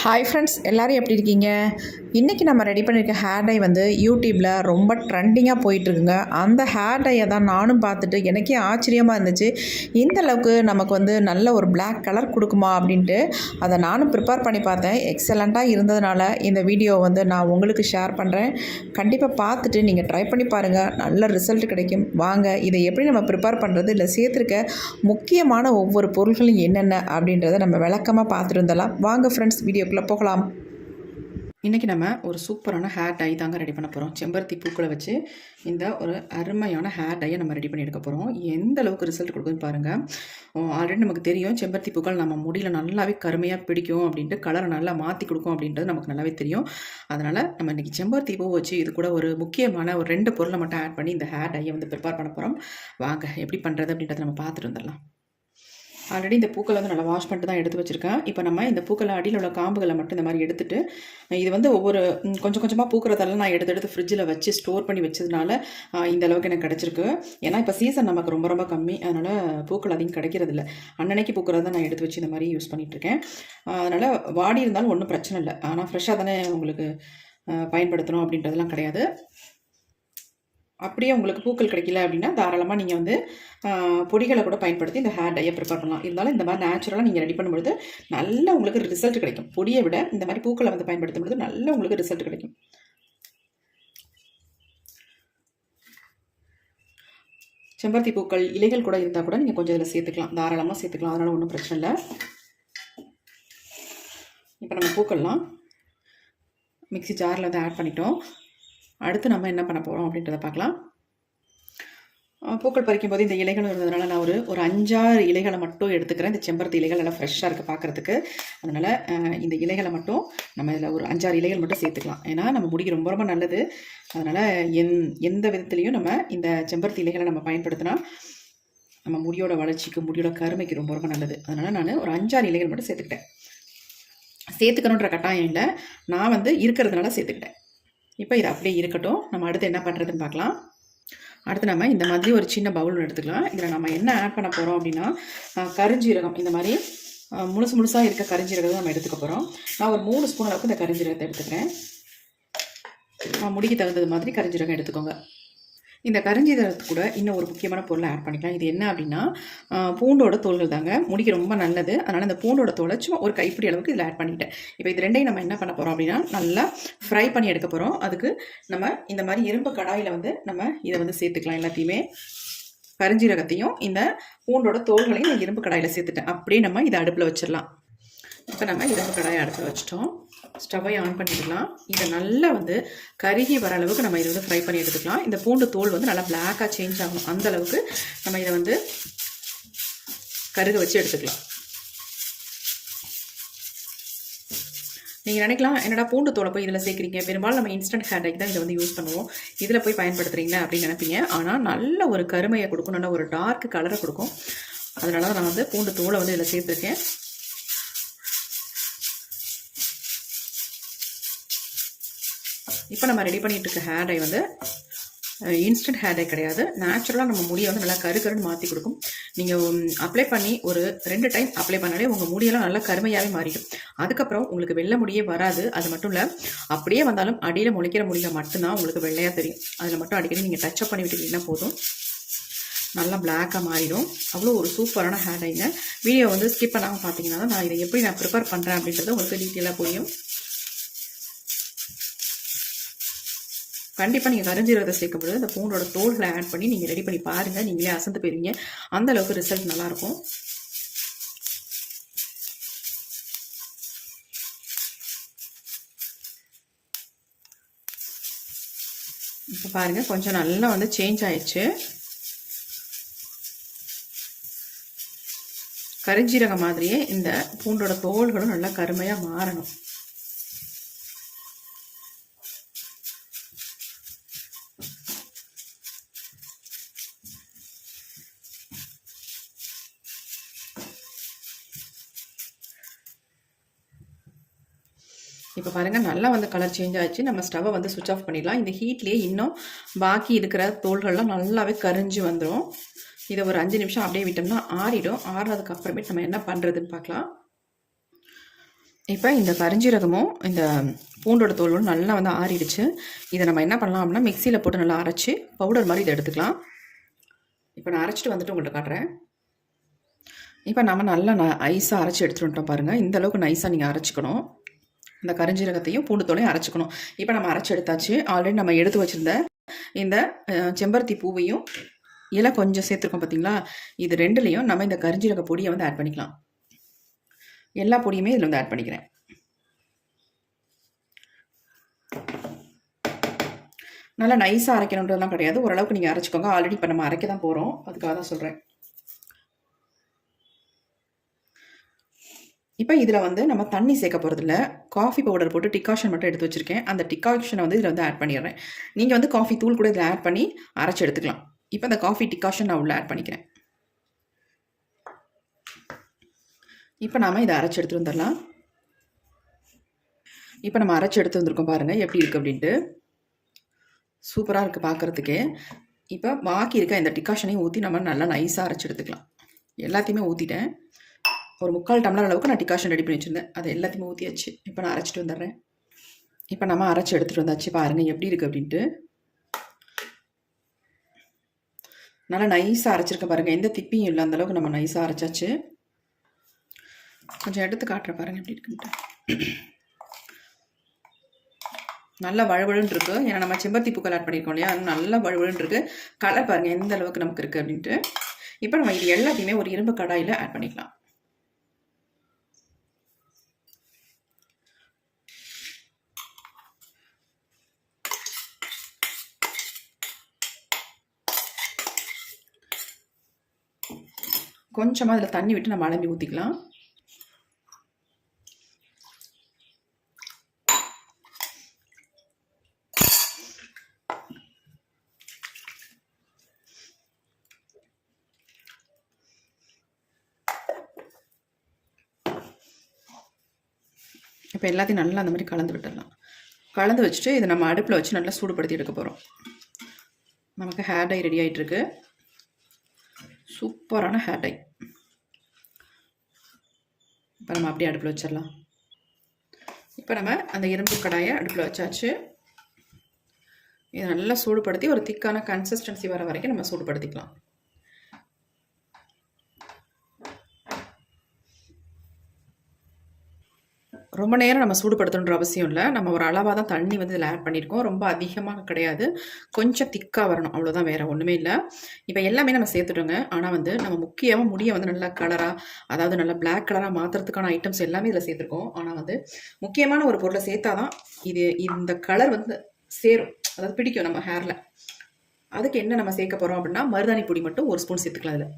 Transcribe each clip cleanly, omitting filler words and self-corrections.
Hi friends, எல்லோரும் எப்படி இருக்கீங்க? இன்றைக்கி நம்ம ரெடி பண்ணியிருக்க ஹேர் டை வந்து யூடியூப்பில் ரொம்ப ட்ரெண்டிங்காக போயிட்டுருக்குங்க. அந்த ஹேர் டையை தான் நானும் பார்த்துட்டு எனக்கே ஆச்சரியமாக இருந்துச்சு. இந்த அளவுக்கு நமக்கு வந்து நல்ல ஒரு பிளாக் கலர் கொடுக்குமா அப்படின்ட்டு அதை நானும் ப்ரிப்பேர் பண்ணி பார்த்தேன். எக்ஸலண்ட்டாக இருந்ததுனால இந்த வீடியோ வந்து நான் உங்களுக்கு ஷேர் பண்ணுறேன். கண்டிப்பாக பார்த்துட்டு நீங்கள் ட்ரை பண்ணி பாருங்கள், நல்ல ரிசல்ட் கிடைக்கும். வாங்க இதை எப்படி நம்ம ப்ரிப்பேர் பண்ணுறது, இல்லை சேர்த்துருக்க முக்கியமான ஒவ்வொரு பொருள்களும் என்னென்ன அப்படின்றத நம்ம விளக்கமாக பார்த்துட்டு இருந்தலாம். வாங்க ஃப்ரெண்ட்ஸ், வீடியோக்குள்ளே போகலாம். இன்றைக்கி நம்ம ஒரு சூப்பரான ஹேர் டை தாங்க ரெடி பண்ண போகிறோம். செம்பருத்தி பூக்களை வச்சு இந்த ஒரு அருமையான ஹேர் டையை நம்ம ரெடி பண்ணி எடுக்க போகிறோம். எந்த அளவுக்கு ரிசல்ட் கொடுக்குன்னு பாருங்கள். ஆல்ரெடி நமக்கு தெரியும் செம்பருத்தி பூக்கள் நம்ம முடியல நல்லாவே கருமையாக பிடிக்கும் அப்படின்ட்டு, கலரை நல்லா மாற்றி கொடுக்கும் அப்படின்றது நமக்கு நல்லாவே தெரியும். அதனால் நம்ம இன்றைக்கி செம்பருத்தி பூ வச்சு இது கூட ஒரு முக்கியமான ஒரு 2 பொருளை மட்டும் ஆட் பண்ணி இந்த ஹேர் டையை வந்து ப்ரிப்பேர் பண்ண போகிறோம். வாங்க எப்படி பண்ணுறது அப்படின்றத நம்ம பார்த்துட்டு வந்துடலாம். ஆல்ரெடி இந்த பூக்களை வந்து நல்லா வாஷ் பண்ணிட்டு தான் எடுத்து வச்சுருக்கேன். இப்போ நம்ம இந்த பூக்களை அடியில் உள்ள காம்புகளை மட்டும் இந்த மாதிரி எடுத்துகிட்டு, இது வந்து ஒவ்வொரு கொஞ்சம் கொஞ்சமாக பூக்கிறதெல்லாம் நான் எடுத்து ஃப்ரிட்ஜில் வச்சு ஸ்டோர் பண்ணி வச்சதுனால இந்த அளவுக்கு எனக்கு கிடச்சிருக்கு. ஏன்னா இப்போ சீசன் நமக்கு ரொம்ப ரொம்ப கம்மி, அதனால் பூக்கள் அதிகம் கிடைக்கிறதில்ல. அன்னன்னைக்கு பூக்கிறத நான் எடுத்து வச்சு இந்த மாதிரி யூஸ் பண்ணிகிட்ருக்கேன். அதனால் வாடி இருந்தாலும் ஒன்றும் பிரச்சனை இல்லை. ஆனால் ஃப்ரெஷ்ஷாக தானே உங்களுக்கு பயன்படுத்தணும் அப்படின்றதெல்லாம் கிடையாது. அப்படியே உங்களுக்கு பூக்கள் கிடைக்கல அப்படின்னா தாராளமாக நீங்கள் வந்து பொடிகளை கூட பயன்படுத்தி இந்த ஹேர் டையை ப்ரிப்பேர் பண்ணலாம். இருந்தாலும் இந்த மாதிரி நேச்சுரலாக நீங்கள் ரெடி பண்ணும்பொழுது நல்ல உங்களுக்கு ரிசல்ட் கிடைக்கும். பொடியை விட இந்த மாதிரி பூக்களை வந்து பயன்படுத்தும் பொழுது நல்ல உங்களுக்கு ரிசல்ட் கிடைக்கும். செம்பருத்தி பூக்கள் இலைகள் கூட இருந்தால் கூட நீங்கள் கொஞ்சம் இதில் சேர்த்துக்கலாம், தாராளமாக சேர்த்துக்கலாம். அதனால் ஒன்றும் பிரச்சனை இல்லை. இப்போ நம்ம பூக்கள்லாம் மிக்ஸி ஜாரில் வந்து ஆட் பண்ணிட்டோம். அடுத்து நம்ம என்ன பண்ண போகிறோம் அப்படின்றத பார்க்கலாம். பூக்கள் பறிக்கும் போது இந்த இலைகளும் இருந்ததுனால நான் ஒரு 5-6 இலைகளை மட்டும் எடுத்துக்கிறேன். இந்த செம்பருத்தி இலைகள் எல்லாம் ஃப்ரெஷ்ஷாக இருக்குது பார்க்குறதுக்கு. அதனால் இந்த இலைகளை மட்டும் நம்ம இதில் ஒரு 5-6 இலைகள் மட்டும் சேர்த்துக்கலாம். ஏன்னா நம்ம முடிக்கு ரொம்ப ரொம்ப நல்லது. அதனால் எந்த விதத்துலேயும் நம்ம இந்த செம்பருத்தி இலைகளை நம்ம பயன்படுத்தினா நம்ம முடியோட வளர்ச்சிக்கு, முடியோட கருமைக்கு ரொம்ப ரொம்ப நல்லது. அதனால் நான் ஒரு 5-6 இலைகள் மட்டும் சேர்த்துக்கிட்டேன். சேர்த்துக்கணுன்ற கட்டாயம் இல்லை, நான் வந்து இருக்கிறதுனால சேர்த்துக்கிட்டேன். இப்போ இது அப்படியே இருக்கட்டும். நம்ம அடுத்து என்ன பண்ணுறதுன்னு பார்க்கலாம். அடுத்து நம்ம இந்த மாதிரி ஒரு சின்ன பவுல் எடுத்துக்கலாம். இதில் நம்ம என்ன ஆட் பண்ண போகிறோம் அப்படின்னா கரிஞ்சீரகம். இந்த மாதிரி முழுசாக இருக்க கரிஞ்சீரகத்தை நம்ம எடுத்துக்க போகிறோம். நான் ஒரு 3 ஸ்பூன் அளவுக்கு இந்த கரிஞ்சீரகத்தை எடுத்துக்கிறேன். முடிக்கு தகுந்தது மாதிரி கரிஞ்சீரகம் எடுத்துக்கோங்க. இந்த கரிஞ்சீரகத்துக்கு கூட இன்னும் ஒரு முக்கியமான பொருளை ஆட் பண்ணிக்கலாம். இது என்ன அப்படின்னா பூண்டோட தோல்கள் தாங்க, முடிக்கு ரொம்ப நல்லது. அதனால் இந்த பூண்டோட தோலை சும்மா ஒரு கைப்பிடி அளவுக்கு இதில் ஆட் பண்ணிட்டேன். இப்போ இது ரெண்டையும் நம்ம என்ன பண்ண போகிறோம் அப்படின்னா நல்லா ஃப்ரை பண்ணி எடுக்க போகிறோம். அதுக்கு நம்ம இந்த மாதிரி இரும்பு கடாயில் வந்து நம்ம இதை வந்து சேர்த்துக்கலாம். எல்லாத்தையுமே கரிஞ்சீரகத்தையும் இந்த பூண்டோட தோல்களையும் நான் இரும்பு கடாயில் சேர்த்துட்டேன். அப்படியே நம்ம இதை அடுப்பில் வச்சிடலாம். இப்போ நம்ம இரும்பு கடாயை அடுப்பில் வச்சிட்டோம். ஸ்டவ்வை ஆன் பண்ணிடலாம். இதை நல்லா வந்து கருகி வர அளவுக்கு நம்ம இதை வந்து ஃப்ரை பண்ணி எடுத்துக்கலாம். இந்த பூண்டு தோல் வந்து நல்லா பிளாக்காக சேஞ்ச் ஆகணும். அந்த அளவுக்கு நம்ம இதை வந்து கருக வச்சு எடுத்துக்கலாம். நீங்கள் நினைக்கலாம், என்னடா பூண்டு தோலை போய் இதில் சேர்க்குறீங்க, பெரும்பாலும் நம்ம இன்ஸ்டன்ட் ஹேர் டைக்கு தான் இதை வந்து யூஸ் பண்ணுவோம், இதில் போய் பயன்படுத்துறீங்க அப்படின்னு நினைப்பீங்க. ஆனால் நல்ல ஒரு கருமையை கொடுக்கும், நல்ல ஒரு டார்க் கலரை கொடுக்கும். அதனால தான் நான் வந்து பூண்டு தோலை வந்து இதில் சேர்த்துருக்கேன். இப்போ நம்ம ரெடி பண்ணிட்டு இருக்க ஹேர் டை வந்து இன்ஸ்டன்ட் ஹேர் டை கிடையாது. நேச்சுரலாக நம்ம முடியை வந்து நல்லா கருன்னு மாற்றி கொடுக்கும். நீங்கள் அப்ளை பண்ணி ஒரு 2 டைம் அப்ளை பண்ணாலே உங்கள் முடியெல்லாம் நல்லா கருமையாகவே மாறிடும். அதுக்கப்புறம் உங்களுக்கு வெள்ளை முடியே வராது. அது மட்டும் இல்லை, அப்படியே வந்தாலும் அடியில் முளைக்கிற முடியில் மட்டும்தான் உங்களுக்கு வெள்ளையாக தெரியும். அதில் மட்டும் அடிக்கடி நீங்கள் டச்சப் பண்ணி விட்டுக்கிட்டீங்கன்னா போதும், நல்லா பிளாக்காக மாறிடும். அவ்வளோ ஒரு சூப்பரான ஹேர் டைங்க. வீடியோ வந்து ஸ்கிப் பண்ணாமல் பார்த்தீங்கன்னா நான் இதை எப்படி நான் ப்ரிப்பேர் பண்ணுறேன் அப்படின்றது உங்களுக்கு டீட்டெயிலாக புரியும். கண்டிப்பாக நீங்கள் கரிஞ்சீரகத்தை சேர்க்கும்போது அந்த பூண்டோட தோல்களை ஆட் பண்ணி நீங்கள் ரெடி பண்ணி பாருங்கள். நீங்களே அசந்து போயிருவீங்க. அந்த அளவுக்கு ரிசல்ட் நல்லாயிருக்கும். இப்போ பாருங்கள், கொஞ்சம் நல்லா வந்து சேஞ்ச் ஆயிடுச்சு. கரிஞ்சீரகம் மாதிரியே இந்த பூண்டோட தோல்களும் நல்லா கருமையாக மாறணும். இப்போ பாருங்கள், நல்லா வந்து கலர் சேஞ்ச் ஆச்சு. நம்ம ஸ்டவ்வை வந்து சுவிட்ச் ஆஃப் பண்ணிடலாம். இந்த ஹீட்லேயே இன்னும் பாக்கி இருக்கிற தோல்கள்லாம் நல்லாவே கரிஞ்சு வந்துடும். இதை ஒரு 5 நிமிஷம் அப்படியே விட்டோம்னா ஆறிடும். ஆறுனதுக்கு அப்புறமேட்டு நம்ம என்ன பண்ணுறதுன்னு பார்க்கலாம். இப்போ இந்த கரிஞ்சீரகமும் இந்த பூண்டோட தோலும் நல்லா வந்து ஆறிடுச்சு. இதை நம்ம என்ன பண்ணலாம் அப்படின்னா மிக்சியில் போட்டு நல்லா அரைச்சி பவுடர் மாதிரி இதை எடுத்துக்கலாம். இப்போ நான் அரைச்சிட்டு வந்துட்டு உங்கள்கிட்ட காட்டுறேன். இப்போ நம்ம நல்லா ஐஸாக அரைச்சி எடுத்துகிட்டு வந்துட்டோம் பாருங்கள். இந்த அளவுக்கு நைஸாக நீங்கள் அரைச்சிக்கணும். இந்த கரிஞ்சீரகத்தையும் பூண்டுத்தோலையும் அரைச்சிக்கணும். இப்போ நம்ம அரைச்சி எடுத்தாச்சு. ஆல்ரெடி நம்ம எடுத்து வச்சுருந்த இந்த செம்பருத்தி பூவையும் இலை கொஞ்சம் சேர்த்துருக்கோம் பார்த்தீங்களா, இது ரெண்டுலேயும் நம்ம இந்த கரிஞ்சீரக பொடியை வந்து ஆட் பண்ணிக்கலாம். எல்லா பொடியுமே இதில் வந்து ஆட் பண்ணிக்கிறேன். நல்லா நைஸாக அரைக்கணுன்றதுலாம் கிடையாது, ஓரளவுக்கு நீங்கள் அரைச்சிக்கோங்க. ஆல்ரெடி இப்போ நம்ம அரைக்க தான் போகிறோம், அதுக்காக தான் சொல்கிறேன். இப்போ இதில் வந்து நம்ம தண்ணி சேர்க்க போகிறதில்ல, காஃபி பவுடர் போட்டு டிகாஷன் மட்டும் எடுத்து வச்சுருக்கேன். அந்த டிகாஷனை வந்து இதில் வந்து ஆட் பண்ணிடுறேன். நீங்கள் வந்து காஃபி தூள் கூட இதில் ஆட் பண்ணி அரைச்சி எடுத்துக்கலாம். இப்போ இந்த காஃபி டிகாஷன் நான் உள்ள ஆட் பண்ணிக்கிறேன். இப்போ நாம் இதை அரைச்சி எடுத்துகிட்டு வந்துடலாம். இப்போ நம்ம அரைச்சி எடுத்து வந்திருக்கோம் பாருங்கள் எப்படி இருக்குது அப்படின்ட்டு. சூப்பராக இருக்குது பார்க்குறதுக்கே. இப்போ பாக்கி இருக்க இந்த டிகாஷனையும் ஊற்றி நம்ம நல்லா நைஸாக அரைச்சி எடுத்துக்கலாம். எல்லாத்தையுமே ஊற்றிட்டேன். ஒரு 3/4 டம்ளர் அளவுக்கு நான் டிகாஷன் ரெடி பண்ணி வச்சுருந்தேன், அதை எல்லாத்தையுமே ஊற்றியாச்சு. இப்போ நான் அரைச்சிட்டு வந்துடுறேன். இப்போ நம்ம அரைச்சி எடுத்துகிட்டு வந்தாச்சு பாருங்கள் எப்படி இருக்குது அப்படின்ட்டு. நல்லா நைஸாக அரைச்சிருக்க பாருங்கள், எந்த திப்பியும் இல்லை, அந்தளவுக்கு நம்ம நைஸாக அரைச்சாச்சு. கொஞ்சம் எடுத்து காட்டுறேன் பாருங்கள் எப்படி இருக்குன்ட்டு. நல்லா வழுவழுன்னு இருக்குது, ஏன்னா நம்ம செம்பருத்தி பூக்கள் ஆட் பண்ணியிருக்கோம் இல்லையா, அது நல்லா வழுவழுன்னு இருக்குது. கலர் பாருங்கள் எந்த அளவுக்கு நமக்கு இருக்குது அப்படின்ட்டு. இப்போ நம்ம இது எல்லாத்தையுமே ஒரு இரும்பு கடாயில் ஆட் பண்ணிக்கலாம். கொஞ்சமாக அதில் தண்ணி விட்டு நம்ம அலம்பி ஊற்றிக்கலாம். இப்போ எல்லாத்தையும் நல்லா அந்த மாதிரி கலந்து விட்டுடலாம். கலந்து வச்சுட்டு இதை நம்ம அடுப்பில் வச்சு நல்லா சூடுபடுத்தி எடுக்க போகிறோம். நமக்கு ஹேர் டை ரெடி ஆகிட்டுருக்கு. சூப்பரான ஹேர் டை. இப்போ நம்ம அப்படியே அடுப்பில் வச்சிடலாம். இப்போ நம்ம அந்த இரும்பு கடாயை அடுப்பில் வச்சாச்சு. இதை நல்லா சூடுபடுத்தி ஒரு திக்கான கன்சிஸ்டன்சி வர வரைக்கும் நம்ம சூடுபடுத்திக்கலாம். ரொம்ப நேரம் நம்ம சூடுபடுத்தணுன்ற அவசியம் இல்லை. நம்ம ஒரு அளவாக தான் தண்ணி வந்து இதில் ஆட் பண்ணியிருக்கோம். ரொம்ப அதிகமாக கிடையாது, கொஞ்சம் திக்காக வரணும், அவ்வளோதான், வேறு ஒன்றுமே இல்லை. இப்போ எல்லாமே நம்ம சேர்த்துட்டோங்க. ஆனால் வந்து நம்ம முக்கியமாக முடியை வந்து நல்லா கலராக, அதாவது நல்லா பிளாக் கலராக மாற்றுறதுக்கான ஐட்டம்ஸ் எல்லாமே இதில் சேர்த்துருக்கோம். ஆனால் வந்து முக்கியமான ஒரு பொருளை சேர்த்தா தான் இந்த கலர் வந்து சேரும், அதாவது பிடிக்கும் நம்ம ஹேரில். அதுக்கு என்ன நம்ம சேர்க்க போகிறோம் அப்படின்னா மருதாணி பொடி மட்டும் 1 ஸ்பூன் சேர்த்துக்கலாம் அதில்.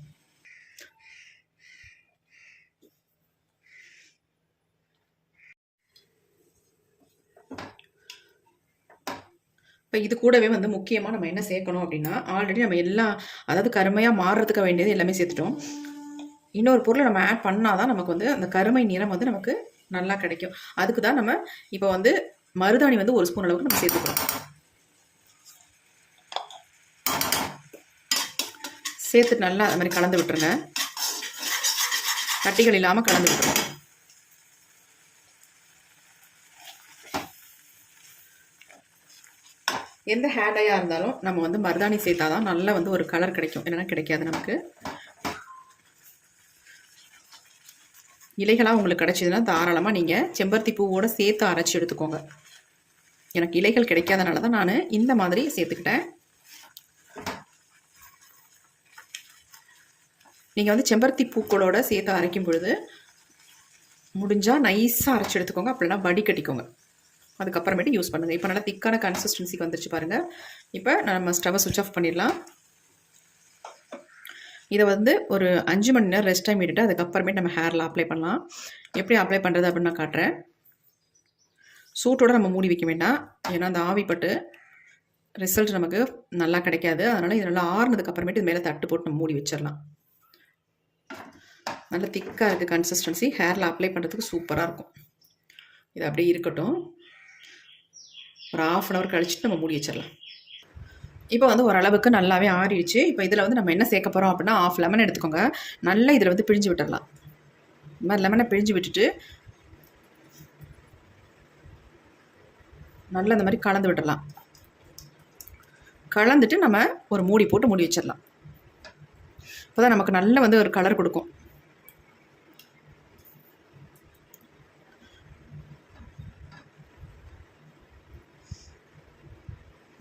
இப்போ இது கூடவே வந்து முக்கியமாக நம்ம என்ன சேர்க்கணும் அப்படின்னா, ஆல்ரெடி நம்ம எல்லாம், அதாவது கருமையாக மாறுறதுக்கு வேண்டியது எல்லாமே சேர்த்துட்டோம். இன்னொரு பொருளை நம்ம ஆட் பண்ணால் தான் நமக்கு வந்து அந்த கருமை நிறம் வந்து நமக்கு நல்லா கிடைக்கும். அதுக்கு தான் நம்ம இப்போ வந்து மருதாணி வந்து 1 ஸ்பூன் அளவுக்கு நம்ம சேர்த்துக்கிறோம். சேர்த்துட்டு நல்லா அது மாதிரி கலந்து விட்டுருங்க. கட்டிகள் இல்லாமல் கலந்து விட்டுருங்க. எந்த ஹேர் டையாக இருந்தாலும் நம்ம வந்து மருதாணி சேர்த்தா தான் நல்லா வந்து ஒரு கலர் கிடைக்கும், இல்லைன்னா கிடைக்காது நமக்கு. இலைகளாக உங்களுக்கு கிடைச்சதுன்னா தாராளமாக நீங்கள் செம்பருத்தி பூவோடு சேர்த்து அரைச்சி எடுத்துக்கோங்க. எனக்கு இலைகள் கிடைக்காதனால தான் நான் இந்த மாதிரி சேர்த்துக்கிட்டேன். நீங்கள் வந்து செம்பருத்தி பூக்களோட சேர்த்து அரைக்கும் பொழுது முடிஞ்சால் நைஸாக அரைச்சி எடுத்துக்கோங்க, அப்படின்னா வடி கட்டிக்கோங்க, அதுக்கப்புறமேட்டு யூஸ் பண்ணுங்கள். இப்போ நல்லா திக்கான கன்சிஸ்டன்சிக்கு வந்துருச்சு பாருங்கள். இப்போ நம்ம ஸ்டவ்வை சுவிட்ச் ஆஃப் பண்ணிடலாம். இதை வந்து ஒரு 5 மணி நேரம் ரெஸ்ட் டைம் விட்டுட்டு அதுக்கப்புறமேட்டு நம்ம ஹேரில் அப்ளை பண்ணலாம். எப்படி அப்ளை பண்ணுறது அப்படின்னு நான் காட்டுறேன். சூட்டோடு நம்ம மூடி வைக்க வேண்டாம், ஏன்னா அந்த ஆவிப்பட்டு ரிசல்ட் நமக்கு நல்லா கிடைக்காது. அதனால் இது நல்லா ஆறுனதுக்கு அப்புறமேட்டு இது மேலே தட்டு போட்டு நம்ம மூடி வச்சிடலாம். நல்லா திக்காக இருக்குது கன்சிஸ்டன்சி, ஹேரில் அப்ளை பண்ணுறதுக்கு சூப்பராக இருக்கும். இது அப்படியே இருக்கட்டும். ஒரு 1/2 hour கழிச்சுட்டு நம்ம மூடி வச்சிடலாம். இப்போ வந்து ஓரளவுக்கு நல்லாவே ஆறிடுச்சு. இப்போ இதில் வந்து நம்ம என்ன சேர்க்க போகிறோம் அப்படின்னா 1/2 லெமன் எடுத்துக்கோங்க. நல்லா இதில் வந்து பிழிஞ்சு விட்டுடலாம். இந்த மாதிரி லெமனை பிழிஞ்சு விட்டுட்டு நல்லா இந்த மாதிரி கலந்து விட்டுடலாம். கலந்துட்டு நம்ம ஒரு மூடி போட்டு மூடி வச்சிடலாம். அப்போ தான் நமக்கு நல்ல வந்து ஒரு கலர் கொடுக்கும்.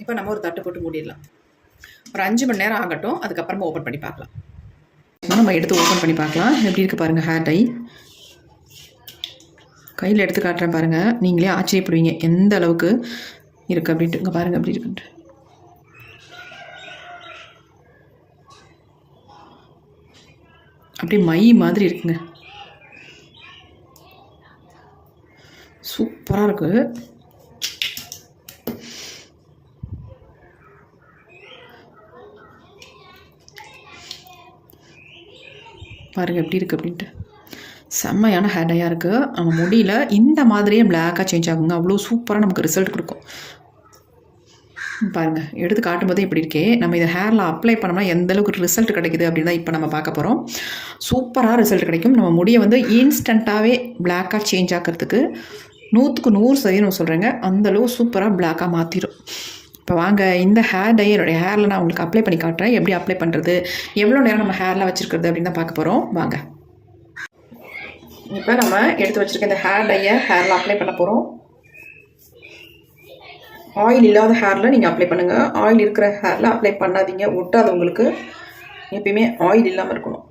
இப்போ நம்ம ஒரு தட்டு போட்டு மூடிடலாம். ஒரு 5 மணி நேரம் ஆகட்டும். அதுக்கப்புறமா ஓப்பன் பண்ணி பார்க்கலாம். நம்ம எடுத்து ஓப்பன் பண்ணி பார்க்கலாம். எப்படி இருக்குது பாருங்கள் ஹேர் டை. கையில் எடுத்து காட்டுறேன் பாருங்கள். நீங்களே ஆச்சரியப்படுவீங்க எந்த அளவுக்கு இருக்குது அப்படின்ட்டு. இங்கே பாருங்கள் எப்படி இருக்குன்ட்டு. அப்படியே மை மாதிரி இருக்குங்க. சூப்பராக இருக்குது. பாருங்கள் எப்படி இருக்குது அப்படின்ட்டு. செம்மையான ஹேர் டையாக இருக்குது. நம்ம முடியல இந்த மாதிரியே பிளாக்காக சேஞ்ச் ஆகுங்க. அவ்வளோ சூப்பராக நமக்கு ரிசல்ட் கொடுக்கும். பாருங்கள் எடுத்து காட்டும்போதே இப்படி இருக்கே. நம்ம இதை ஹேரில் அப்ளை பண்ணோம்னா எந்த அளவுக்கு ரிசல்ட் கிடைக்குது அப்படின்னு தான் இப்போ நம்ம பார்க்க போகிறோம். சூப்பராக ரிசல்ட் கிடைக்கும். நம்ம முடியை வந்து இன்ஸ்டண்ட்டாகவே பிளாக்காக சேஞ்ச் ஆக்கிறதுக்கு 100க்கு 100% சொல்கிறேங்க. அந்தளவு சூப்பராக பிளாக்காக மாற்றிடும். இப்போ வாங்க இந்த ஹேர் டை என்னுடைய ஹேரில் நான் உங்களுக்கு அப்ளை பண்ணி காட்டுறேன். எப்படி அப்ளை பண்ணுறது, எவ்வளோ நேரம் நம்ம ஹேரில் வச்சுருக்கிறது அப்படின்னு தான் பார்க்க போகிறோம். வாங்க. இப்போ நம்ம எடுத்து வச்சுருக்க இந்த ஹேர் டையை ஹேரில் அப்ளை பண்ண போகிறோம். ஆயில் இல்லாத ஹேரில் நீங்கள் அப்ளை பண்ணுங்கள். ஆயில் இருக்கிற ஹேரில் அப்ளை பண்ணாதீங்க, ஒட்டாது உங்களுக்கு. எப்பயுமே ஆயில் இல்லாமல் இருக்கணும்.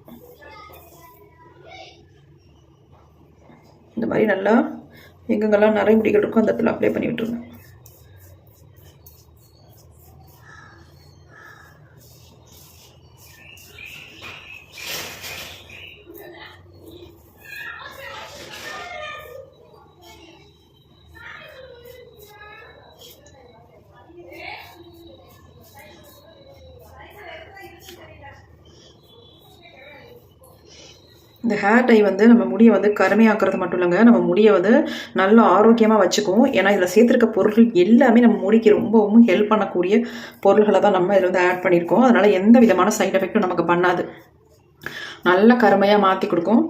இந்த மாதிரி நல்லா எங்கெங்கெல்லாம் நிறைய முடிகள் இருக்கும் அந்த இடத்துல அப்ளை பண்ணி விட்டுருங்க. இந்த ஹேர் டை வந்து நம்ம முடியை வந்து கருமையாக்குறது மட்டும் இல்லைங்க, நம்ம முடியை வந்து நல்லா ஆரோக்கியமாக வச்சுக்கும். ஏன்னா இதில் சேர்த்துருக்க பொருட்கள் எல்லாமே நம்ம முடிக்கு ரொம்பவும் ஹெல்ப் பண்ணக்கூடிய பொருள்களை தான் நம்ம இதில் வந்து ஆட் பண்ணியிருக்கோம். அதனால் எந்த விதமான சைட் எஃபெக்ட்டும் நமக்கு பண்ணாது. நல்ல கருமையாக மாற்றி கொடுக்கும்.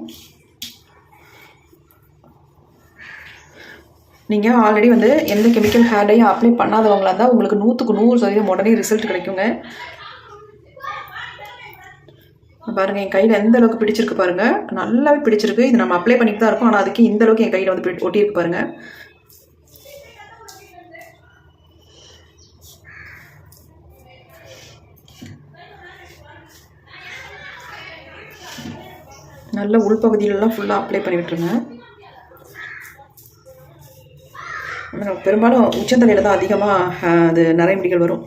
நீங்கள் ஆல்ரெடி வந்து எந்த கெமிக்கல் ஹேர் டையும் அப்ளை பண்ணாதவங்களாக இருந்தால் உங்களுக்கு 100க்கு 100% உடனே ரிசல்ட் கிடைக்குங்க. பாருங்கள் என் கையில் எந்த அளவுக்கு பிடிச்சிருக்கு பாருங்கள். நல்லாவே பிடிச்சிருக்கு. இது நம்ம அப்ளை பண்ணிட்டு தான் இருக்கோம். ஆனால் அதுக்கு இந்த அளவுக்கு என் கையில் வந்து ஒட்டியிருக்கு பாருங்கள். நல்ல உள்பகுதியிலலாம் ஃபுல்லாக அப்ளை பண்ணி விட்டுருங்க. பெரும்பாலும் உச்சந்தலையில் தான் அதிகமாக அது நிறைய முடிகள் வரும்.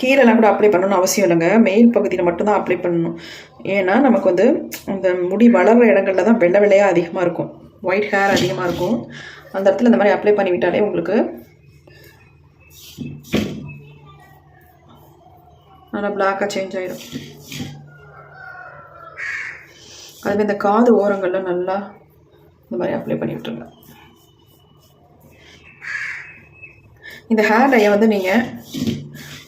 கீழெல்லாம் கூட அப்ளை பண்ணணும்னு அவசியம் இல்லைங்க. மேல் பகுதியில் மட்டும்தான் அப்ளை பண்ணணும். ஏன்னா நமக்கு வந்து அந்த முடி வளர்கிற இடங்களில் தான் வெள்ளை வெள்ளையாக அதிகமாக இருக்கும், ஒயிட் ஹேர் அதிகமாக இருக்கும். அந்த இடத்துல இந்த மாதிரி அப்ளை பண்ணி விட்டாலே உங்களுக்கு நல்லா பிளாக்காக சேஞ்ச் ஆகிடும். அதுமாதிரி இந்த காது ஓரங்களில் நல்லா இந்த மாதிரி அப்ளை பண்ணி விட்டுருங்க. இந்த ஹேர் டையை வந்து நீங்கள்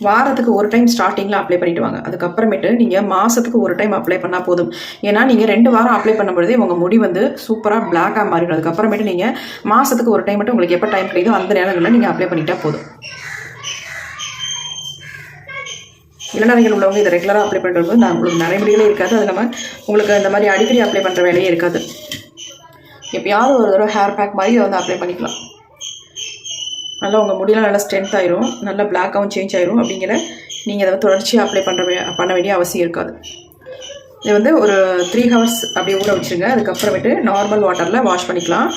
வாரத்துக்கு ஒரு டைம் ஸ்டார்டிங்கில் அப்ளை பண்ணிவிட்டு வாங்க. அதுக்கப்புறமேட்டு நீங்கள் மாதத்துக்கு ஒரு டைம் அப்ளை பண்ணால் போதும். ஏன்னா நீங்கள் 2 வாரம் அப்ளை பண்ணும்பொழுதே உங்கள் முடி வந்து சூப்பராக பிளாக்காக மாறிடும். அதுக்கப்புறமேட்டு நீங்கள் மாதத்துக்கு ஒரு டைம் மட்டும் உங்களுக்கு எப்போ டைம் கிடைக்குதோ அந்த நேரங்களில் நீங்கள் அப்ளை பண்ணிட்டால் போதும். இளநரைகள் உள்ளவங்க இதை ரெகுலராக அப்ளை பண்ணுறது நான் உங்களுக்கு நிறைய முடிகளே இருக்காது. அது இல்லாமல் உங்களுக்கு இந்த மாதிரி அடிக்கடி அப்ளை பண்ணுற வேலையே இருக்காது. எப்பயாவது ஒரு தடவை ஹேர் பேக் மாதிரி இதை வந்து அப்ளை பண்ணிக்கலாம். நல்லா உங்கள் முடியெல்லாம் நல்லா ஸ்ட்ரென்த் ஆயிரும், நல்லா பிளாக்காகவும் சேஞ்ச் ஆயிரும். அப்படிங்கிற நீங்கள் அதை தொடர்ச்சியாக அப்ளை பண்ண வேண்டிய அவசியம் இருக்காது. இது வந்து ஒரு 3 ஹவர்ஸ் அப்படியே ஊற வச்சுருங்க. அதுக்கப்புறமேட்டு நார்மல் வாட்டரில் வாஷ் பண்ணிக்கலாம்.